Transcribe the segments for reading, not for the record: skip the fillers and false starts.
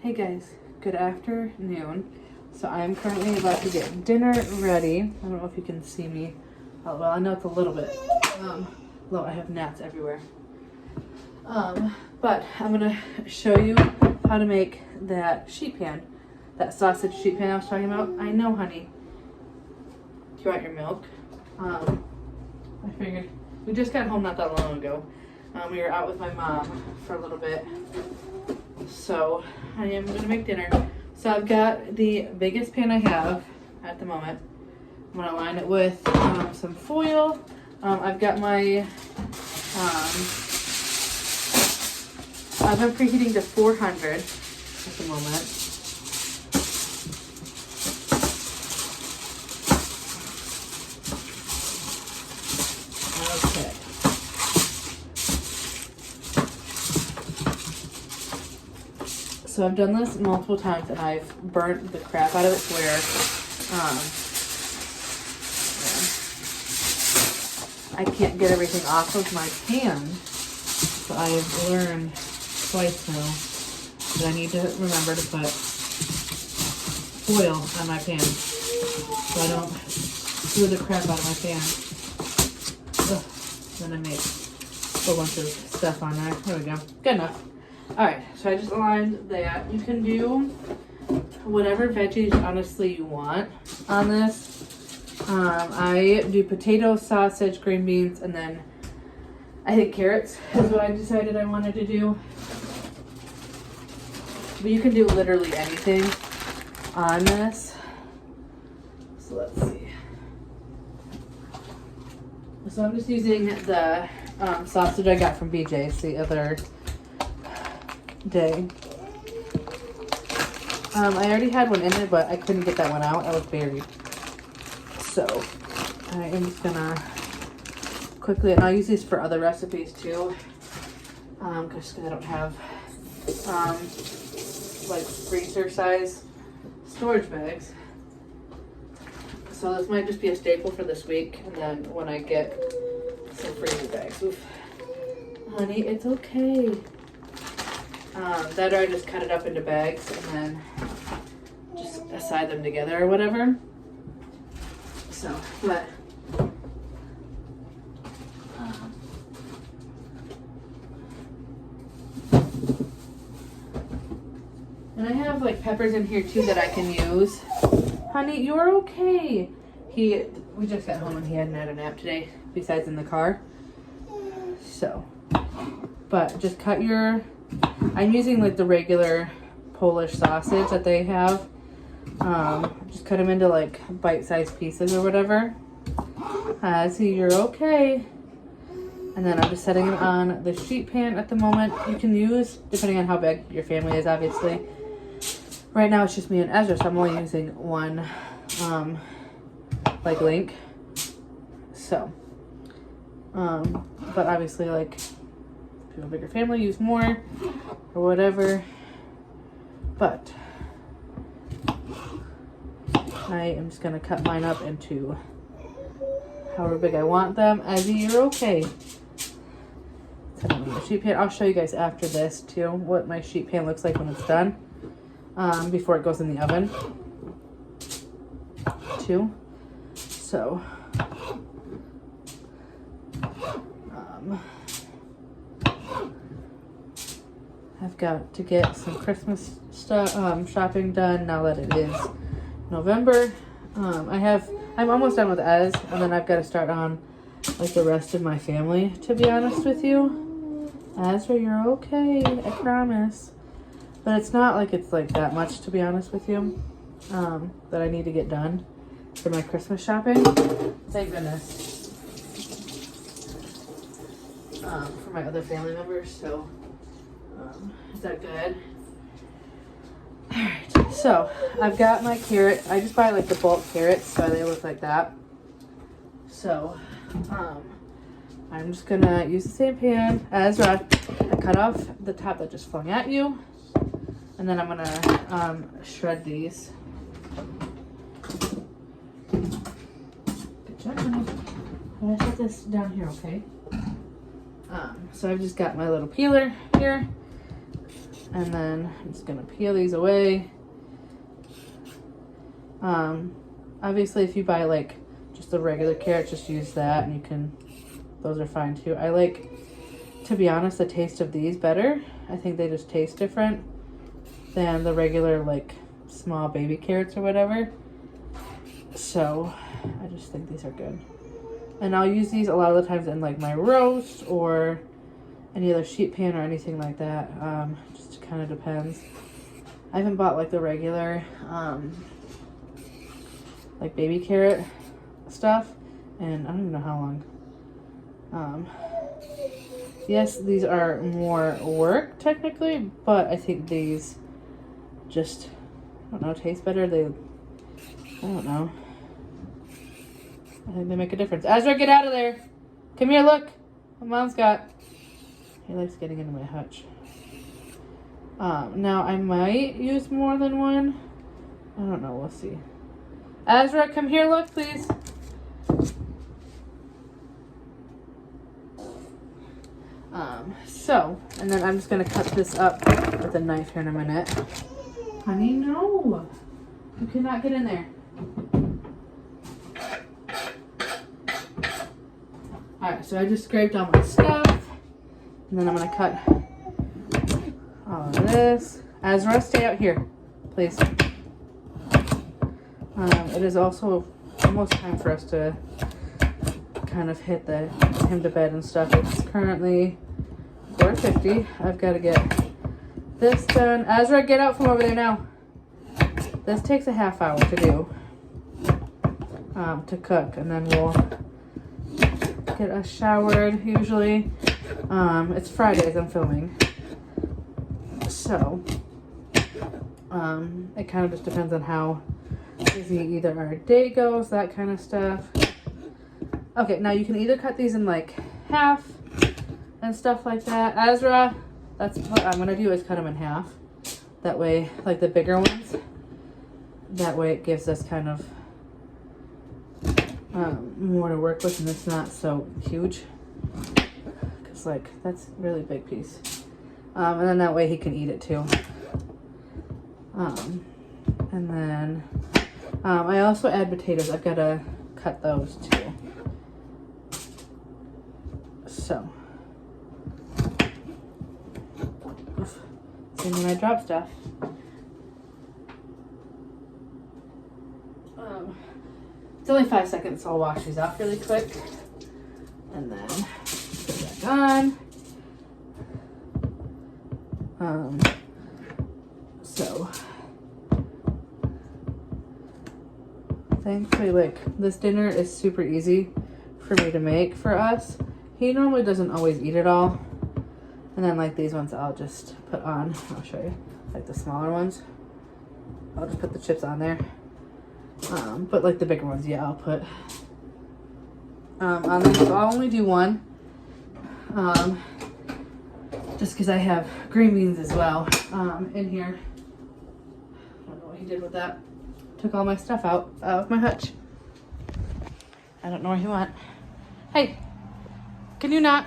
Hey guys, good afternoon. So I'm currently about to get dinner ready. I don't know if you can see me. Oh, well, I know it's a little bit low. I have gnats everywhere. But I'm gonna show you how to make that sheet pan, that sausage sheet pan I was talking about. I know, honey. Do you want your milk? I figured we just got home not that long ago. We were out with my mom for a little bit. So I am gonna make dinner. So I've got the biggest pan I have at the moment. I'm gonna line it with some foil. I've got my oven preheating to 400 at the moment. Okay. So I've done this multiple times and I've burnt the crap out of it to where I can't get everything off of my pan. So I have learned twice now that I need to remember to put foil on my pan so I don't screw the crap out of my pan. Ugh. Then I make a whole bunch of stuff on there. There we go. Good enough. Alright, so I just aligned that. You can do whatever veggies honestly you want on this. I do potato, sausage, green beans, and then I think carrots is what I decided I wanted to do. But you can do literally anything on this. So let's see. So I'm just using the sausage I got from BJ's the other day. I already had one in there, but I couldn't get that one out. I was buried. So I am just gonna quickly, and I'll use these for other recipes too, because I don't have like freezer size storage bags. So this might just be a staple for this week, and then when I get some freezer bags, oof, honey, it's okay. That or I just cut it up into bags and then just aside them together or whatever. So, but and I have like peppers in here too that I can use. Honey, you're okay. We just got home and he hadn't had a nap today besides in the car. So, but just cut your, I'm using like the regular Polish sausage that they have. Just cut them into like bite-sized pieces or whatever. So you're okay. And then I'm just setting them on the sheet pan at the moment. You can use, depending on how big your family is, obviously. Right now it's just me and Ezra, so I'm only using one like link. So, but obviously like if you have a bigger family, use more or whatever. But I am just gonna cut mine up into however big I want them. Ezzy, you're okay. So the sheet pan, I'll show you guys after this too what my sheet pan looks like when it's done, before it goes in the oven too. So I've got to get some Christmas stuff shopping done now that it is November. I'm almost done with Ez, and then I've got to start on like the rest of my family, to be honest with you. Ezra, you're okay, I promise. But it's not like it's like that much, to be honest with you, that I need to get done for my Christmas shopping. Thank goodness. For my other family members, so is that good? Alright, so I've got my carrot. I just buy like the bulk carrots, so they look like that. So I'm just gonna use the same pan as I cut off the top that just flung at you, and then I'm gonna shred these. Good job, honey. I'm gonna set this down here, okay? So I've just got my little peeler here. And then I'm just gonna peel these away. Obviously if you buy like just the regular carrots, just use that and you can, those are fine too. I like, to be honest, the taste of these better. I think they just taste different than the regular like small baby carrots or whatever. So I just think these are good. And I'll use these a lot of the times in like my roast or any other sheet pan or anything like that. Just kind of depends. I haven't bought like the regular like baby carrot stuff and I don't even know how long. Yes, these are more work technically, but I think these just, I don't know, taste better. I don't know. I think they make a difference. Ezra, get out of there. Come here, look. What Mom's got. He likes getting into my hutch. Now I might use more than one. I don't know, we'll see. Ezra, come here, look, please. And then I'm just gonna cut this up with a knife here in a minute. Honey, no. You cannot get in there. Alright, so I just scraped all my stuff. And then I'm gonna cut all of this. Ezra, stay out here, please. It is also almost time for us to kind of hit him to bed and stuff. It's currently 4:50. I've got to get this done. Ezra, get out from over there now. This takes a half hour to do, to cook, and then we'll get us showered. Usually, it's Fridays I'm filming, so it kind of just depends on how busy either our day goes, that kind of stuff. Okay, now you can either cut these in like half and stuff like that. Ezra, that's what I'm gonna do, is cut them in half. That way, like the bigger ones, that way it gives us kind of more to work with and it's not so huge. Cause like, that's a really big piece. And then that way he can eat it too. And then I also add potatoes. I've got to cut those too. So, and when I drop stuff, it's only 5 seconds, so I'll wash these off really quick, and then put it back on. So thankfully, like, this dinner is super easy for me to make for us. He normally doesn't always eat it all. And then like these ones I'll just put on. I'll show you. Like the smaller ones, I'll just put the chips on there. But like the bigger ones, yeah, I'll put on them. So I'll only do one. Just because I have green beans as well in here. I don't know what he did with that. Took all my stuff out of my hutch. I don't know where he went. Hey, can you not?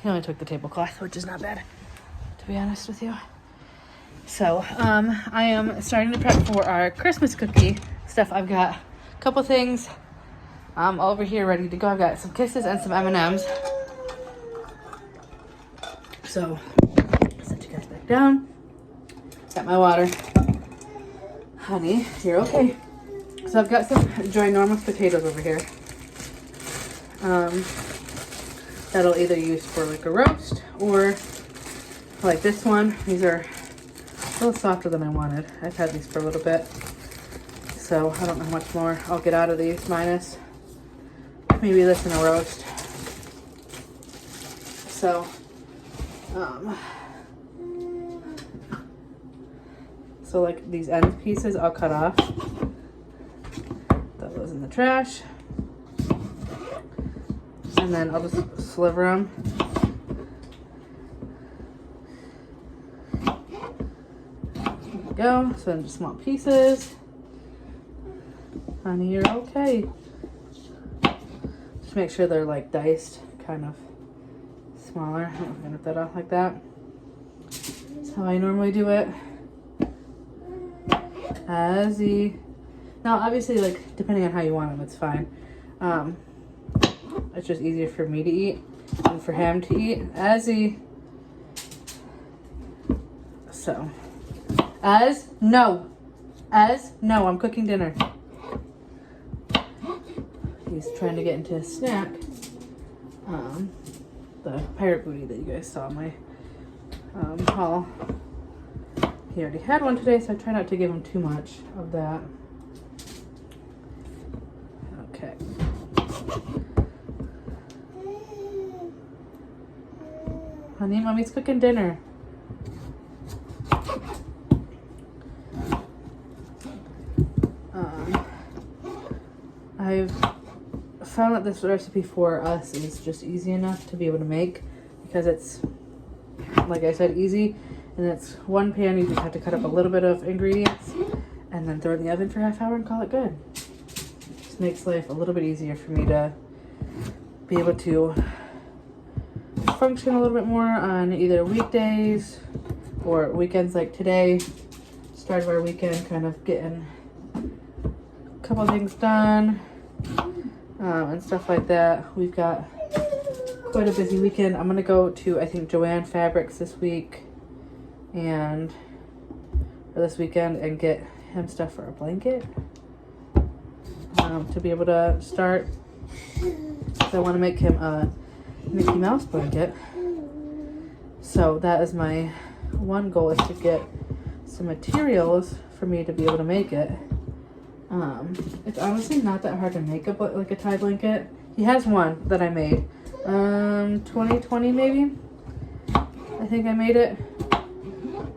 He only took the tablecloth, which is not bad, to be honest with you. So, I am starting to prep for our Christmas cookie stuff. I've got a couple things over here ready to go. I've got some Kisses and some M&Ms. So, set you guys back down. Got my water. Honey, you're okay. So I've got some ginormous potatoes over here. That'll either use for like a roast or like this one. These are a little softer than I wanted. I've had these for a little bit. So I don't know how much more I'll get out of these, minus maybe this in a roast. So, so like these end pieces I'll cut off. Throw those in the trash. And then I'll just sliver them. There we go. So then just small pieces. Honey, you're okay. Just make sure they're like diced, kind of smaller. I'm gonna get that off like that. how I normally do it. Now obviously, like, depending on how you want them, it's fine. It's just easier for me to eat and for him to eat so no, I'm cooking dinner. He's trying to get into his snack, the pirate booty that you guys saw in my haul. He already had one today, so I try not to give him too much of that. Okay. Honey, mommy's cooking dinner. I've found that this recipe for us is just easy enough to be able to make because it's, like I said, easy. And it's one pan, you just have to cut up a little bit of ingredients and then throw it in the oven for half hour and call it good. Just makes life a little bit easier for me to be able to function a little bit more on either weekdays or weekends like today. Start of our weekend, kind of getting a couple things done and stuff like that. We've got quite a busy weekend. I'm going to go to, I think, Joann Fabrics this week. And for this weekend and get him stuff for a blanket to be able to start. So I want to make him a Mickey Mouse blanket. So that is my one goal, is to get some materials for me to be able to make it. It's honestly not that hard to make like a tie blanket. He has one that I made 2020 maybe. I think I made it.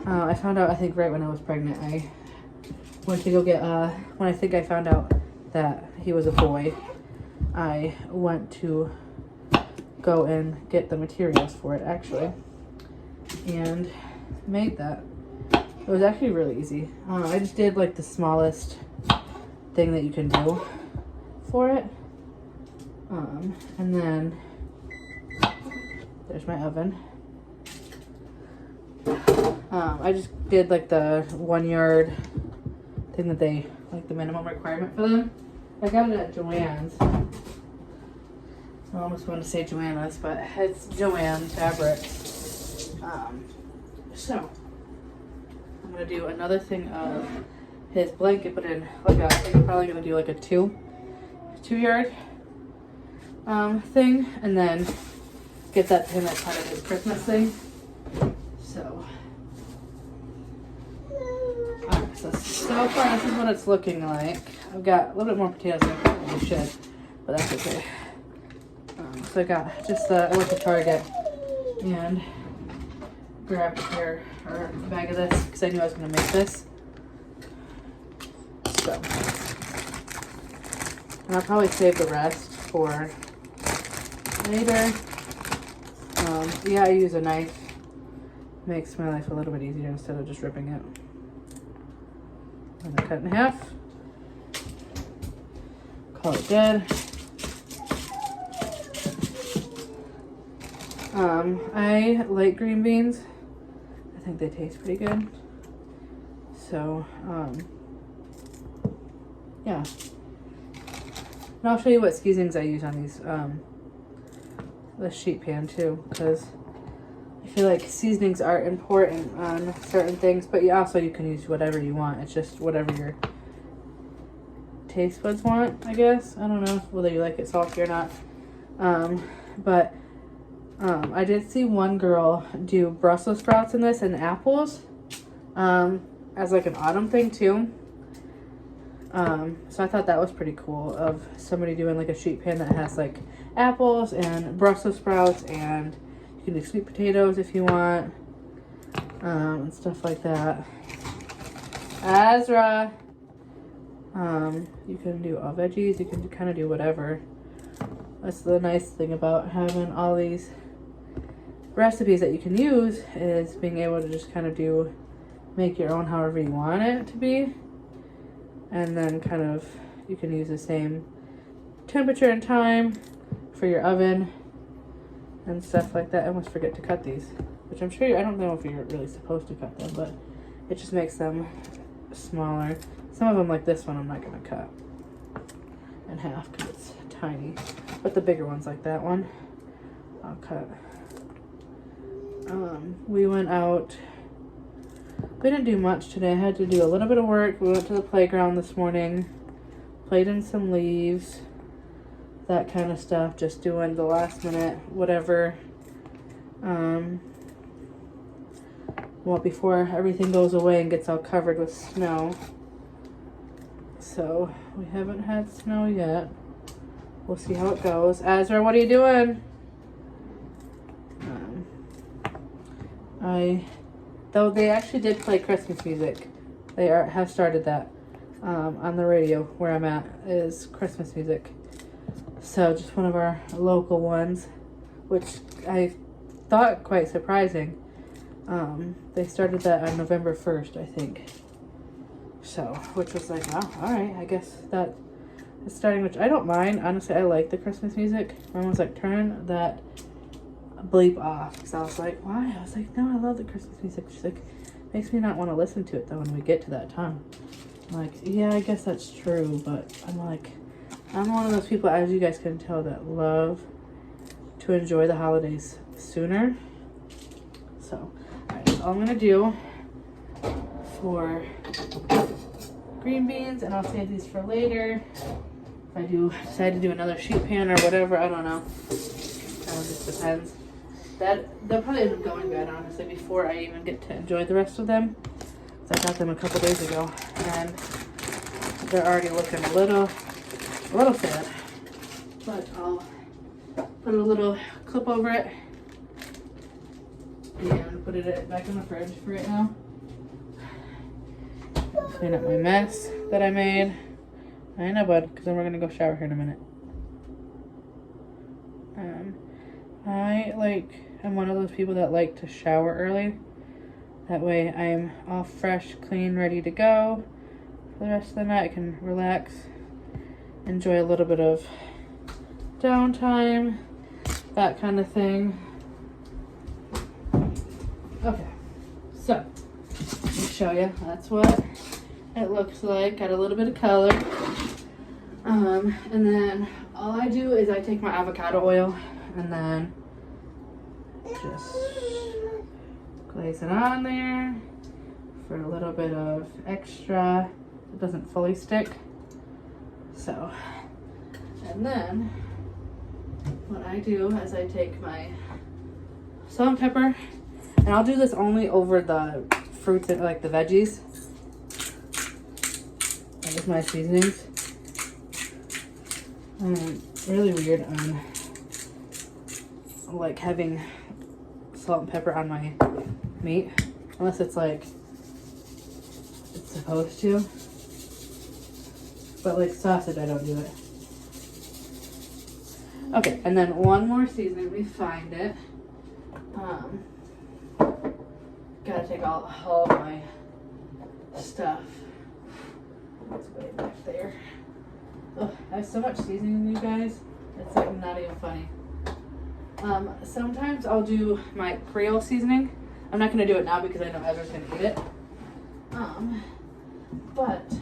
I found out, I think, right when I was pregnant. I went to go get, when I think I found out that he was a boy, I went to go and get the materials for it, actually, and made that. It was actually really easy. I just did, like, the smallest thing that you can do for it. And then there's my oven. I just did like the 1 yard thing that they, like the minimum requirement for them. I got it at Joann's. I almost want to say Joanna's, but it's Joann Fabrics. So I'm gonna do another thing of his blanket, but in like I think I'm probably gonna do like a two yard thing, and then get that to him as part of his Christmas thing. So. So far, this is what it's looking like. I've got a little bit more potatoes than I probably should, but that's okay. So I got just I went to Target and grabbed a bag of this because I knew I was going to make this. So, and I'll probably save the rest for later. Yeah, I use a knife. Makes my life a little bit easier instead of just ripping it. I'm gonna cut in half. Call it good. I like green beans. I think they taste pretty good. So, yeah. And I'll show you what seasonings I use on these, the sheet pan too, because I feel like seasonings are important on certain things, but you can use whatever you want. It's just whatever your taste buds want, I guess. I don't know whether you like it salty or not. But I did see one girl do Brussels sprouts in this and apples as like an autumn thing too. So I thought that was pretty cool, of somebody doing like a sheet pan that has like apples and Brussels sprouts, and you can do sweet potatoes if you want, and stuff like that. Azra. You can do all veggies, you can kind of do whatever. That's the nice thing about having all these recipes that you can use, is being able to just kind of make your own however you want it to be. And then kind of, you can use the same temperature and time for your oven and stuff like that. I almost forget to cut these. which I'm sure, I don't know if you're really supposed to cut them, but it just makes them smaller. Some of them, like this one, I'm not going to cut in half because it's tiny. But the bigger ones, like that one, I'll cut. We went out. We didn't do much today. I had to do a little bit of work. We went to the playground this morning, played in some leaves, that kind of stuff, just doing the last minute whatever. Well, before everything goes away and gets all covered with snow. So we haven't had snow yet. We'll see how it goes. Azra, what are you doing? Though they actually did play Christmas music. They have started that on the radio where I'm at, is Christmas music. So just one of our local ones, which I thought quite surprising. They started that on November 1st, I think. So, which was like, wow, alright, I guess that is starting, which I don't mind. Honestly, I like the Christmas music. Mom was like, turn that bleep off. Because I was like, why? I was like, no, I love the Christmas music. She's like, makes me not want to listen to it though when we get to that time. I'm like, yeah, I guess that's true, but I'm like, I'm one of those people, as you guys can tell, that love to enjoy the holidays sooner. So, alright, that's all I'm going to do for green beans, and I'll save these for later. If I decide to do another sheet pan or whatever, I don't know. Kind of just depends. They'll probably end up going good, honestly, before I even get to enjoy the rest of them. So I got them a couple days ago, and they're already looking a little sad. But I'll put a little clip over it and put it back in the fridge for right now. Clean up my mess that I made. I know, bud, because then we're gonna go shower here in a minute. I'm one of those people that like to shower early. That way I am all fresh, clean, ready to go. For the rest of the night I can relax, enjoy a little bit of downtime, that kind of thing. Okay, so let me show you. That's what it looks like. Got a little bit of color. And then all I do is I take my avocado oil and then just glaze it on there for a little bit of extra. It doesn't fully stick. So, and then what I do is I take my salt and pepper, and I'll do this only over the fruits and like the veggies. That is my seasonings. I'm really weird on like having salt and pepper on my meat, unless it's like it's supposed to. But like sausage, I don't do it. Okay, and then one more seasoning. Let me find it. Gotta take all of my stuff. It's way back there. Ugh, I have so much seasoning, you guys. It's like not even funny. Sometimes I'll do my Creole seasoning. I'm not gonna do it now because I know Ezra's gonna eat it. But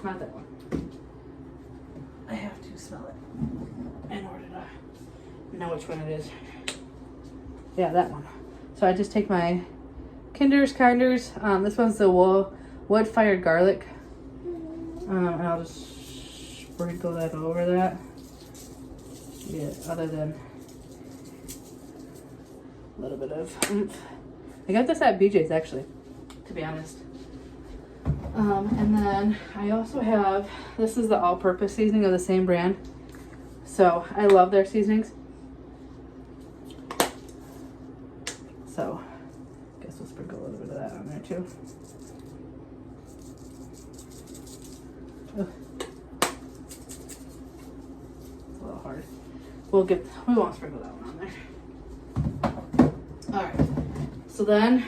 not that one. I have to smell it in order to know which one it is. Yeah, that one. So I just take my Kinder's Kinders. This one's the wood-fired garlic. And I'll just sprinkle that over that. Yeah, other than a little bit of oomph. I got this at BJ's actually, to be honest. And then I also have, this is the all-purpose seasoning of the same brand. So I love their seasonings. So I guess we'll sprinkle a little bit of that on there too. Ugh. It's a little hard. We won't sprinkle that one on there. Alright. So then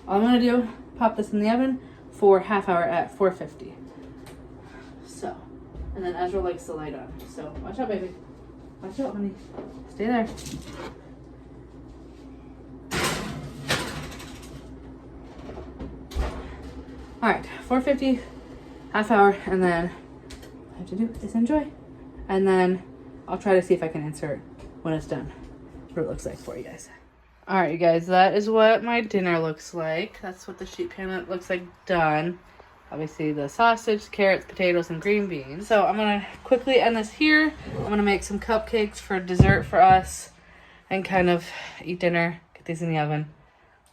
all I'm gonna do, pop this in the oven for half hour at 450. So, and then Ezra likes the light on. So watch out, baby. Watch out, honey. Stay there. Alright, 4:50, half hour, and then all I have to do is enjoy. And then I'll try to see if I can insert when it's done what it looks like for you guys. Alright, you guys, that is what my dinner looks like. That's what the sheet pan looks like done. Obviously the sausage, carrots, potatoes, and green beans. So I'm gonna quickly end this here. I'm gonna make some cupcakes for dessert for us and kind of eat dinner, get these in the oven,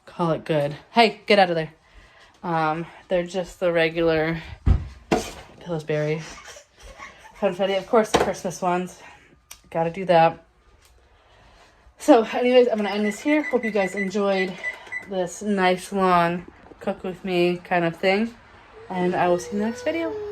call it good. Hey, get out of there. They're just the regular Pillsbury confetti. Of course, the Christmas ones. Gotta do that. So, anyways, I'm gonna end this here. Hope you guys enjoyed this nice, long cook with me kind of thing. And I will see you in the next video.